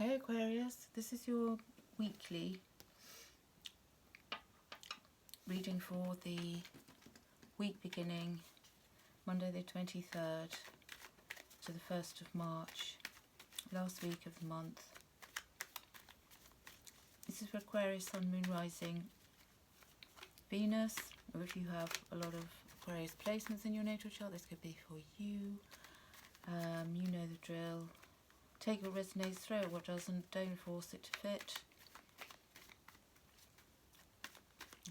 Hey Aquarius, this is your weekly reading for the week beginning Monday the 23rd to the 1st of March, last week of the month. This is for Aquarius, Sun, Moon, Rising, Venus, or if you have a lot of Aquarius placements in your natal chart, this could be for you. You know the drill. Take what resonates, throw it what doesn't, don't force it to fit.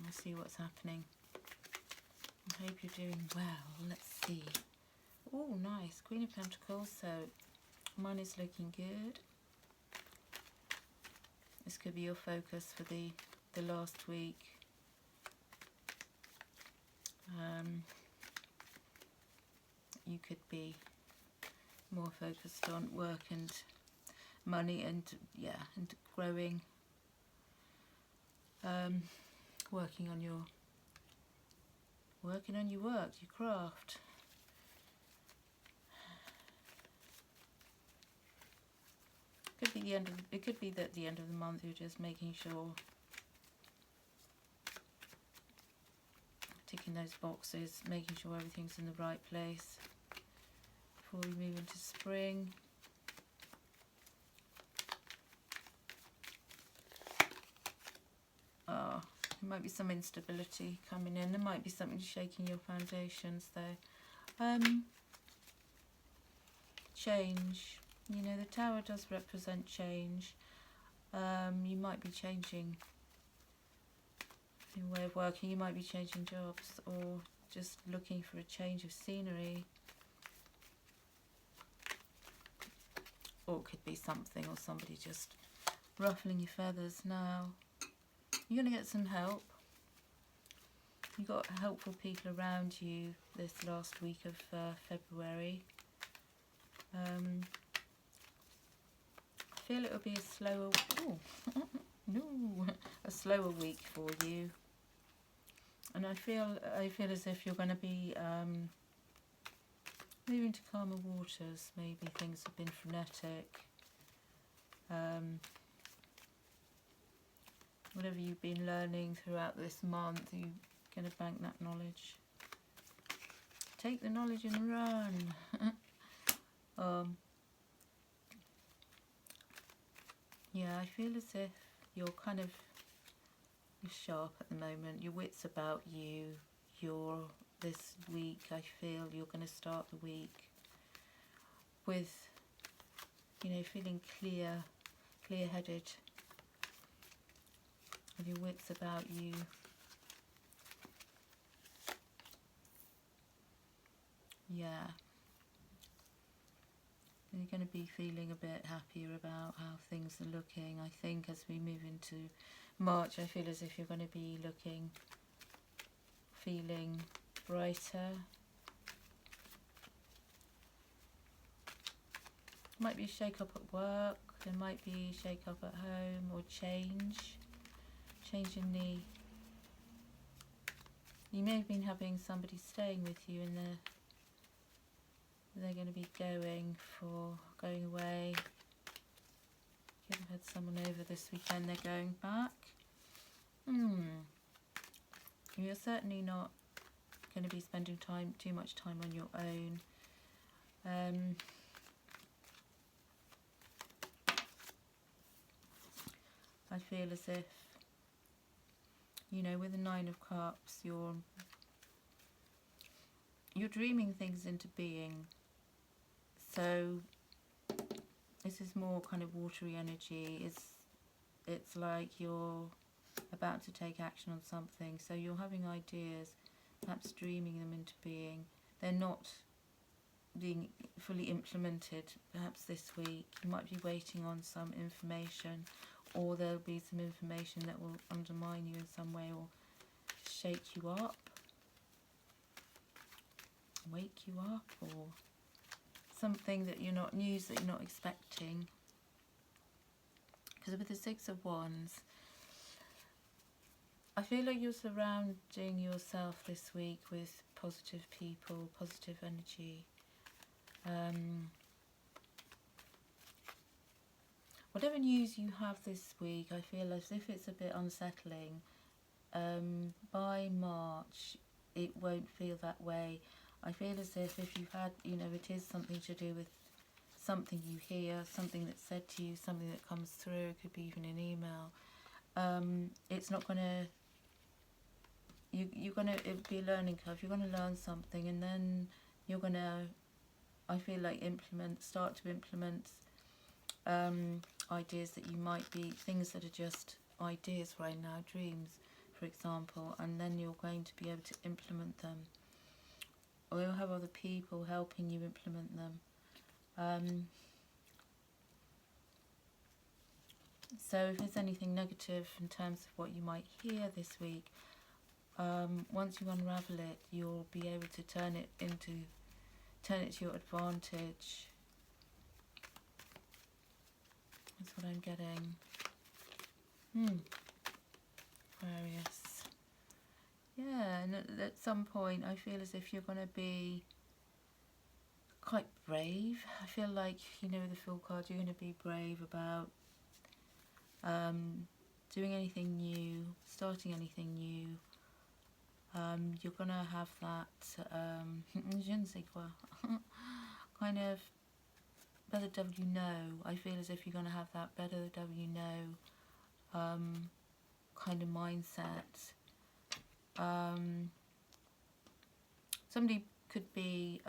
Let's see what's happening. I hope you're doing well. Let's see. Oh, nice. Queen of Pentacles, so mine is looking good. This could be your focus for the last week. You could be more focused on work and money and and growing, working on your work, your craft. Could be it could be that at the end of the month you're just making sure, ticking those boxes, making sure everything's in the right place before we move into spring. There might be some instability coming in. There might be something shaking your foundations though. Change. You know, the Tower does represent change. You might be changing your way of working. You might be changing jobs or just looking for a change of scenery. Or it could be something or somebody just ruffling your feathers now. You're going to get some help. You've got helpful people around you this last week of February. I feel it will be a slower, a slower week for you. And I feel as if you're going to be moving to calmer waters. Maybe things have been frenetic. Whatever you've been learning throughout this month, you're going to bank that knowledge. Take the knowledge and run. Yeah, I feel as if you're sharp at the moment. Your wit's about you. This week, I feel you're going to start the week with, feeling clear-headed. With your wits about you. Yeah. And you're going to be feeling a bit happier about how things are looking. I think as we move into March, I feel as if you're going to be feeling brighter. Might be a shake-up at work. There might be a shake-up at home or change in the... You may have been having somebody staying with you and they're going to be going away. If you've had someone over this weekend, they're going back. You're certainly not going to be spending too much time on your own. I feel as if, with the Nine of Cups, you're dreaming things into being. So this is more kind of watery energy. It's like you're about to take action on something. So you're having ideas, perhaps dreaming them into being. They're not being fully implemented perhaps this week. You might be waiting on some information, or there'll be some information that will undermine you in some way or shake you up, wake you up, or something that news that you're not expecting. Because with the Six of Wands, I feel like you're surrounding yourself this week with positive people, positive energy. whatever news you have this week, I feel as if it's a bit unsettling. By March, it won't feel that way. I feel as if you've had, it is something to do with something you hear, something that's said to you, something that comes through, it could be even an email. It's not going to, it'll be a learning curve. You're going to learn something, and then you're going to, I feel like, start to implement ideas that you might be, things that are just ideas right now, dreams, for example, and then you're going to be able to implement them. Or you'll have other people helping you implement them. So if there's anything negative in terms of what you might hear this week, once you unravel it, you'll be able to turn it to your advantage. That's what I'm getting. Aquarius. Yeah, and at some point I feel as if you're going to be quite brave. I feel like, with the Fool card, you're going to be brave about doing anything new, starting anything new. You're going to have that, je ne sais quoi, kind of, better devil you know. I feel as if you're going to have that better the devil you know kind of mindset. Somebody could be,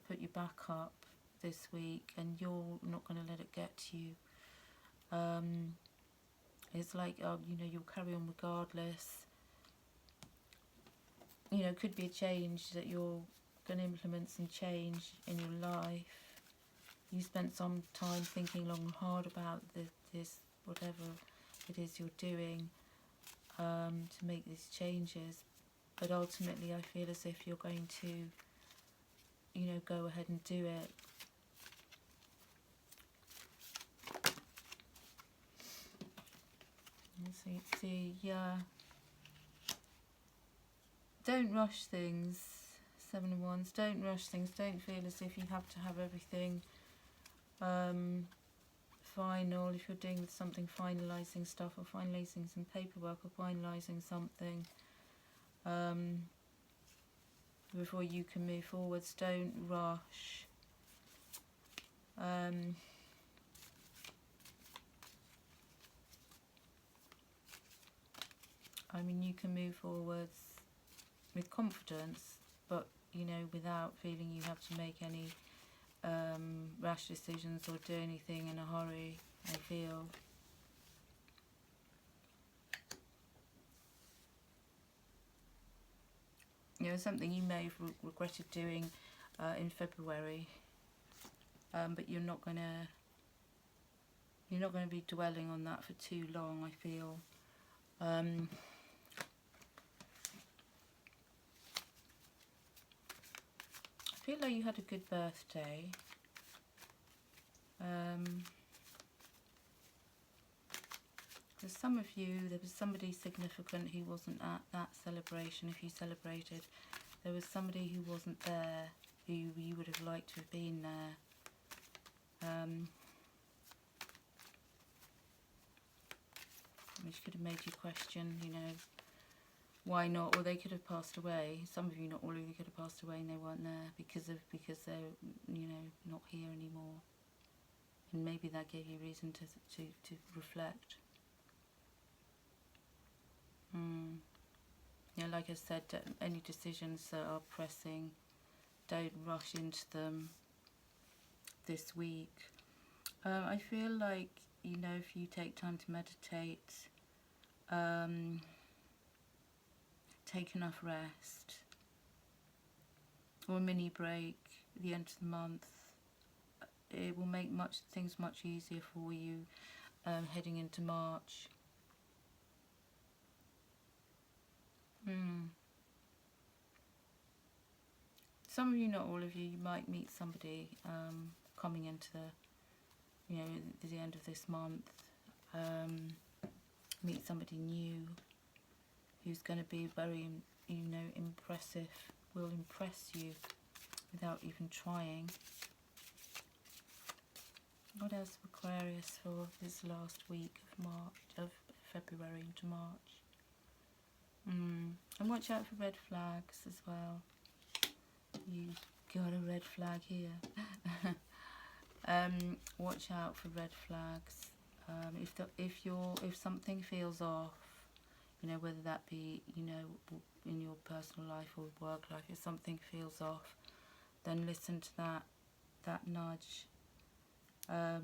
put your back up this week, and you're not going to let it get to you. It's like, you'll carry on regardless. Could be a change that you're going to implement, some change in your life. You spent some time thinking long and hard about this, whatever it is you're doing, to make these changes. But ultimately, I feel as if you're going to, go ahead and do it. Let's see, yeah. Don't rush things, 7 of Wands. Don't rush things. Don't feel as if you have to have everything final. If you're doing something, finalising stuff, or finalising some paperwork, or finalising something before you can move forwards, don't rush. You can move forwards with confidence, but without feeling you have to make any rash decisions or do anything in a hurry, I feel. Something you may have regretted doing in February, but you're not gonna be dwelling on that for too long, I feel. I feel like you had a good birthday. For some of you, there was somebody significant who wasn't at that celebration. If you celebrated, there was somebody who wasn't there, who you would have liked to have been there. Which could have made you question, why not? Or they could have passed away. Some of you, not all of you, could have passed away and they weren't there because they're, not here anymore. And maybe that gave you reason to reflect. Like I said, any decisions that are pressing, don't rush into them this week. I feel like, if you take time to meditate, take enough rest, or a mini break at the end of the month, it will make things much easier for you heading into March. Some of you, not all of you, you might meet somebody coming into the end of this month. Meet somebody new who's going to be very, impressive, will impress you without even trying. What else for Aquarius for this last week of February into March? And watch out for red flags as well. You got a red flag here. Watch out for red flags. If something feels off, you know, whether that be, you know, in your personal life or work life, if something feels off, then listen to that nudge. I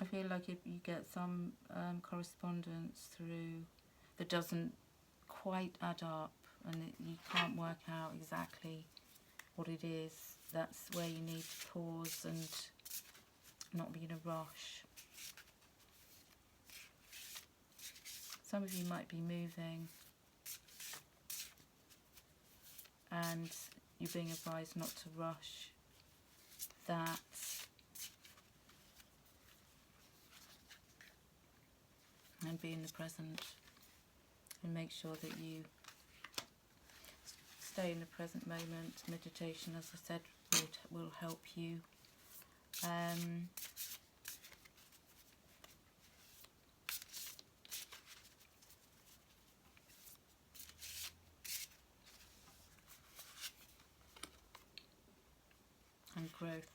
feel like if you get some correspondence through that doesn't quite add up, and you can't work out exactly what it is, that's where you need to pause and not be in a rush. Some of you might be moving and you're being advised not to rush that. And be in the present and make sure that you stay in the present moment. Meditation, as I said, will help you. And growth.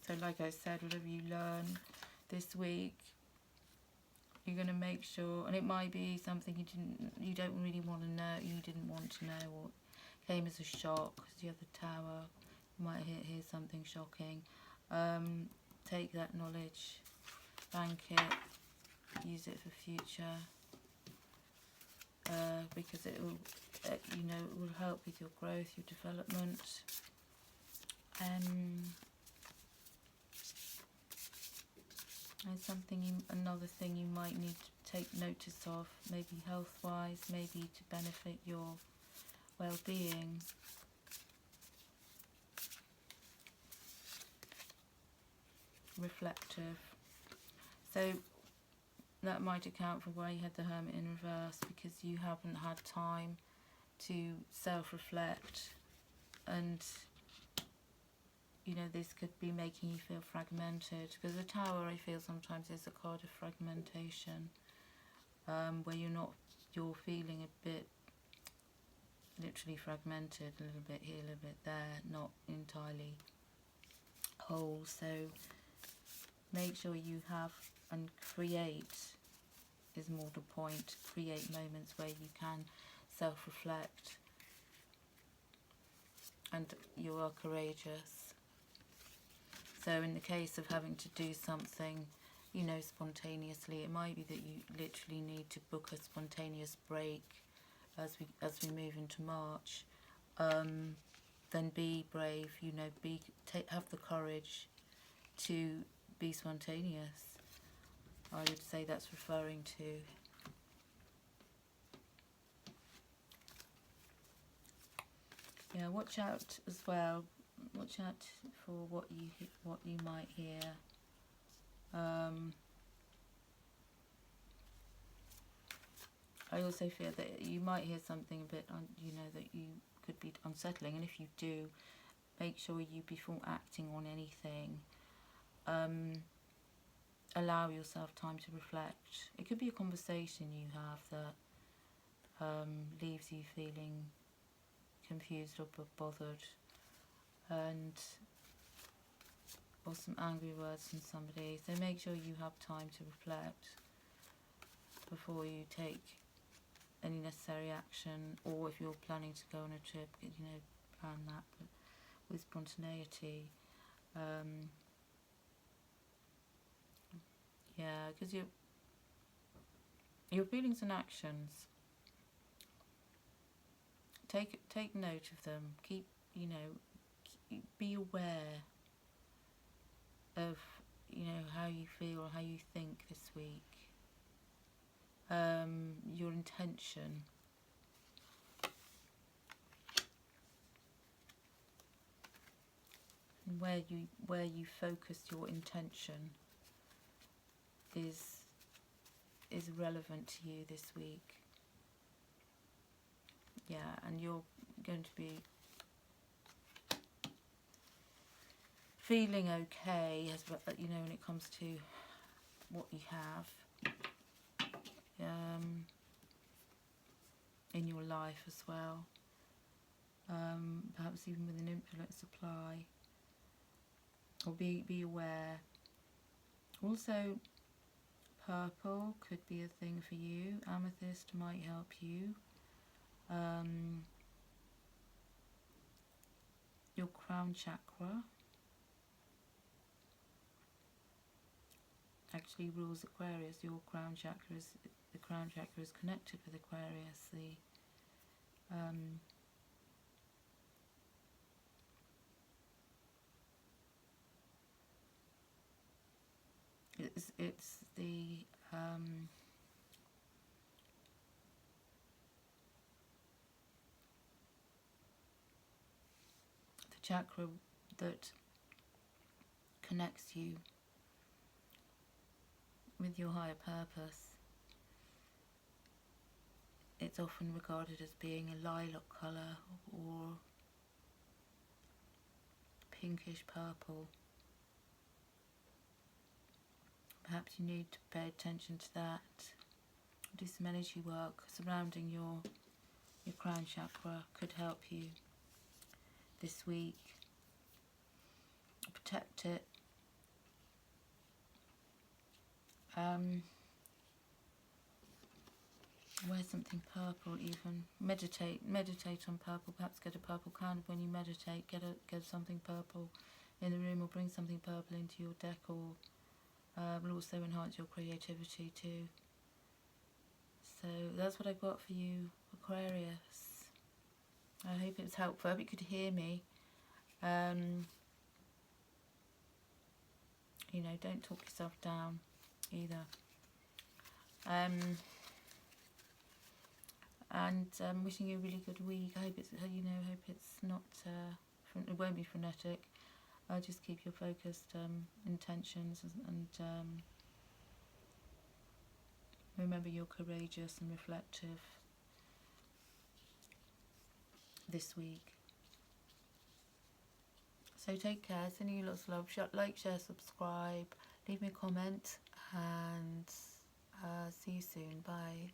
So like I said, whatever you learn this week, you're going to make sure, and it might be something you don't really want to know, you didn't want to know, or came as a shock, because you have the Tower, you might hear something shocking. Take that knowledge, bank it, use it for future, because it will, you know, it will help with your growth, your development. And another thing you might need to take notice of, maybe health-wise, maybe to benefit your well-being. Reflective. So that might account for why you had the Hermit in reverse, because you haven't had time to self-reflect, and you know, this could be making you feel fragmented, because the Tower, I feel sometimes is a card of fragmentation, where you're feeling a bit literally fragmented, a little bit here, a little bit there, not entirely whole. So make sure you have and create, is more the point, create moments where you can self-reflect and you are courageous. So in the case of having to do something, you know, spontaneously, it might be that you literally need to book a spontaneous break as we move into March. Then be brave, you know, have the courage to be spontaneous. I would say that's referring to. Yeah, watch out as well. Watch out for what you might hear. I also feel that you might hear something a bit, you know, that you could be unsettling, and if you do, make sure you, before acting on anything, allow yourself time to reflect. It could be a conversation you have that leaves you feeling confused or bothered, or some angry words from somebody. So make sure you have time to reflect before you take any necessary action, or if you're planning to go on a trip, you know, plan that, but with spontaneity. Yeah, because your feelings and actions, take note of them. Keep, you know, be aware of, you know, how you feel or how you think this week. Your intention. And where you focus your intention is relevant to you this week. Yeah, and you're going to be feeling okay, as you know, when it comes to what you have in your life as well. Perhaps even with an infinite supply, or be aware. Also, purple could be a thing for you. Amethyst might help you. Your crown chakra actually rules Aquarius. Your crown chakra is, the crown chakra is connected with Aquarius. It's the chakra that connects you with your higher purpose. It's often regarded as being a lilac colour or pinkish purple. Perhaps you need to pay attention to that. Do some energy work surrounding your crown chakra could help you this week. Protect it. Wear something purple even. Meditate on purple. Perhaps get a purple candle when you meditate. Get something purple in the room, or bring something purple into your decor. Will also enhance your creativity too. So that's what I got for you, Aquarius. I hope it was helpful. I hope you could hear me. You know, don't talk yourself down either. And wishing you a really good week. I hope it's, you know, hope it's not, it won't be frenetic. Just keep your focused intentions, and remember you're courageous and reflective this week. So take care, sending you lots of love. Like, share, subscribe, leave me a comment, and see you soon. Bye.